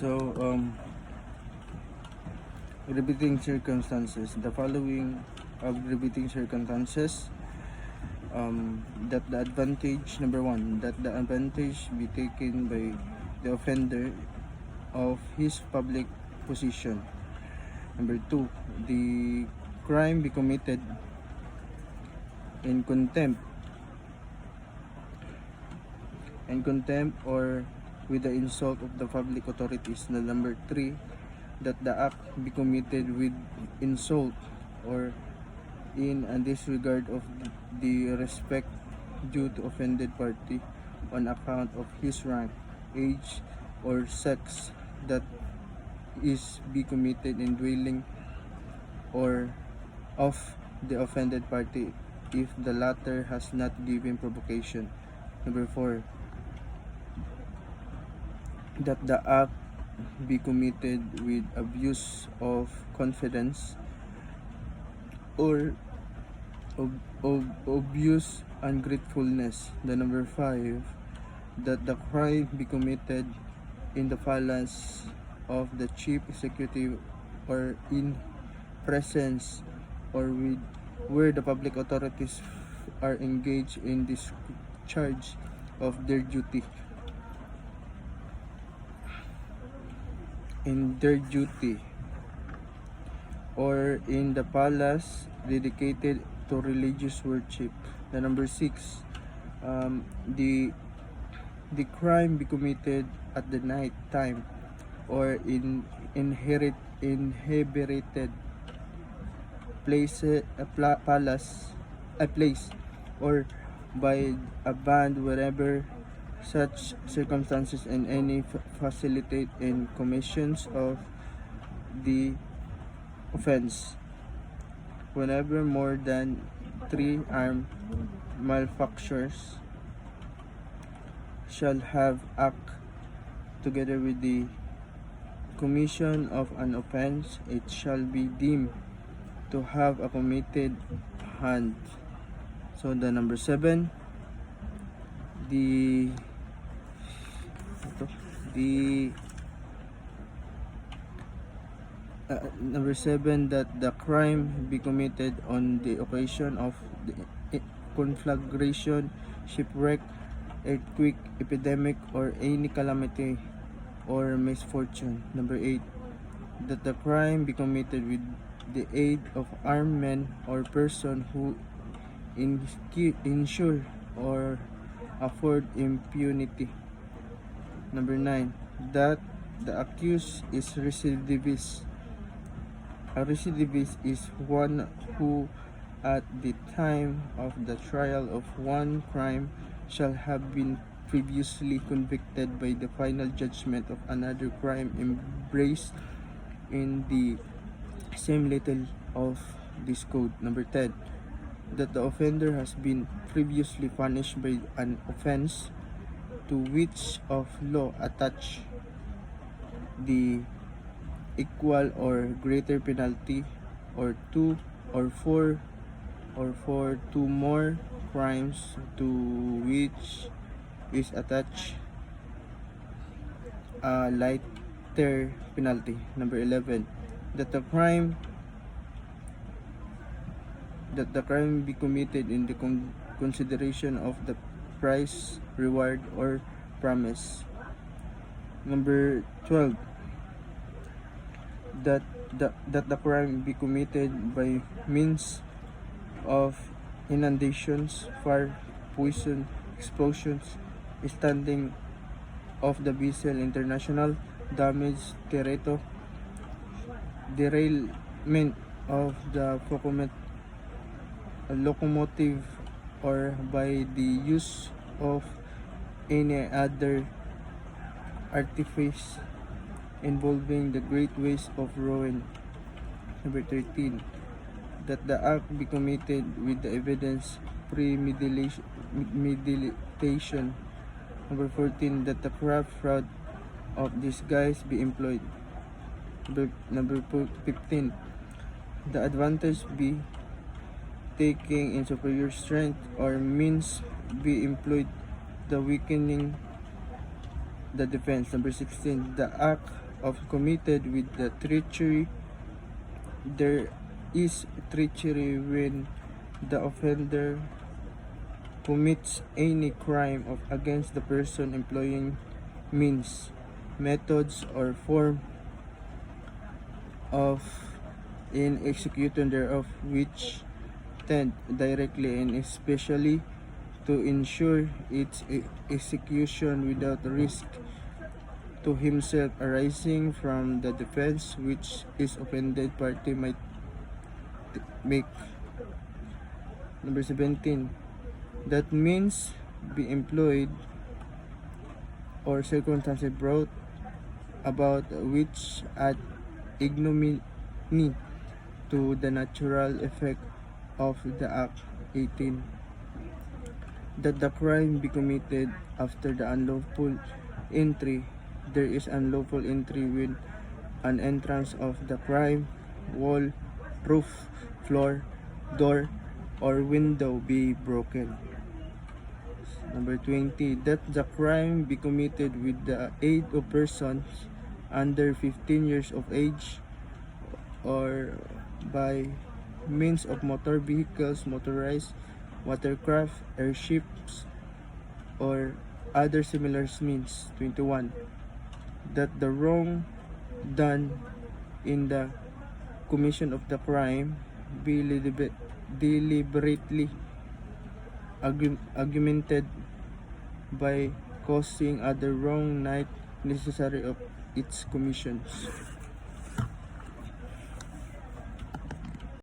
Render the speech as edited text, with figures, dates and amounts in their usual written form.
So, aggravating circumstances. The following aggravating circumstances that the advantage, number one, that the advantage be taken by the offender of his public position. Number two, the crime be committed in contempt or with the insult of the public authorities. The number three, that the act be committed with insult or in a disregard of the respect due to offended party on account of his rank, age, or sex, that is be committed in dwelling or of the offended party if the latter has not given provocation. Number four, that the act be committed with abuse of confidence or abuse ungratefulness. The number five, that the crime be committed in the palace of the chief executive or in presence or with where the public authorities are engaged in discharge of their duty. Or in the palace dedicated to religious worship. The number six, the crime be committed at the night time or in inherited place, a place or by a band wherever such circumstances and any facilitate in commissions of the offense whenever more than 3 armed malefactors shall have act together with the commission of an offense, it shall be deemed to have a committed hand. So the number 7, number 7, that the crime be committed on the occasion of the conflagration, shipwreck, earthquake, epidemic, or any calamity or misfortune. Number 8, that the crime be committed with the aid of armed men or person who ensure or afford impunity. Number 9, that the accused is recidivist. A recidivist is one who at the time of the trial of one crime shall have been previously convicted by the final judgment of another crime embraced in the same title of this code. Number 10, that the offender has been previously punished by an offense to which of law attach the equal or greater penalty, or two or four or two more crimes to which is attached a lighter penalty. Number 11, that the crime be committed in the consideration of the price, reward, or promise. Number 12, that the crime be committed by means of inundations, fire, poison, explosions, standing of the vessel, international damage, derailment of the locomotive, or by the use of any other artifice involving the great waste of ruin. Number 13, that the act be committed with the evidence premeditation. Number 14, that the craft, fraud, of disguise be employed. Number 15, the advantage be taking in superior strength or means be employed, the weakening the defense. Number 16, the act of committed with the treachery. There is treachery when the offender commits any crime against the person employing means, methods, or form of in execution thereof which tend directly and especially to ensure its execution without risk to himself arising from the defense which his offended party might make. Number 17. That means be employed or circumstances brought about which add ignominy to the natural effect of the act. 18. That the crime be committed after the unlawful entry. There is unlawful entry when an entrance of the crime, wall, roof, floor, door, or window be broken. Number 20. That the crime be committed with the aid of persons under 15 years of age or by means of motor vehicles, motorized watercraft, airships, or other similar means. 21. That the wrong done in the commission of the crime be deliberately augmented by causing other wrong not necessary of its commissions.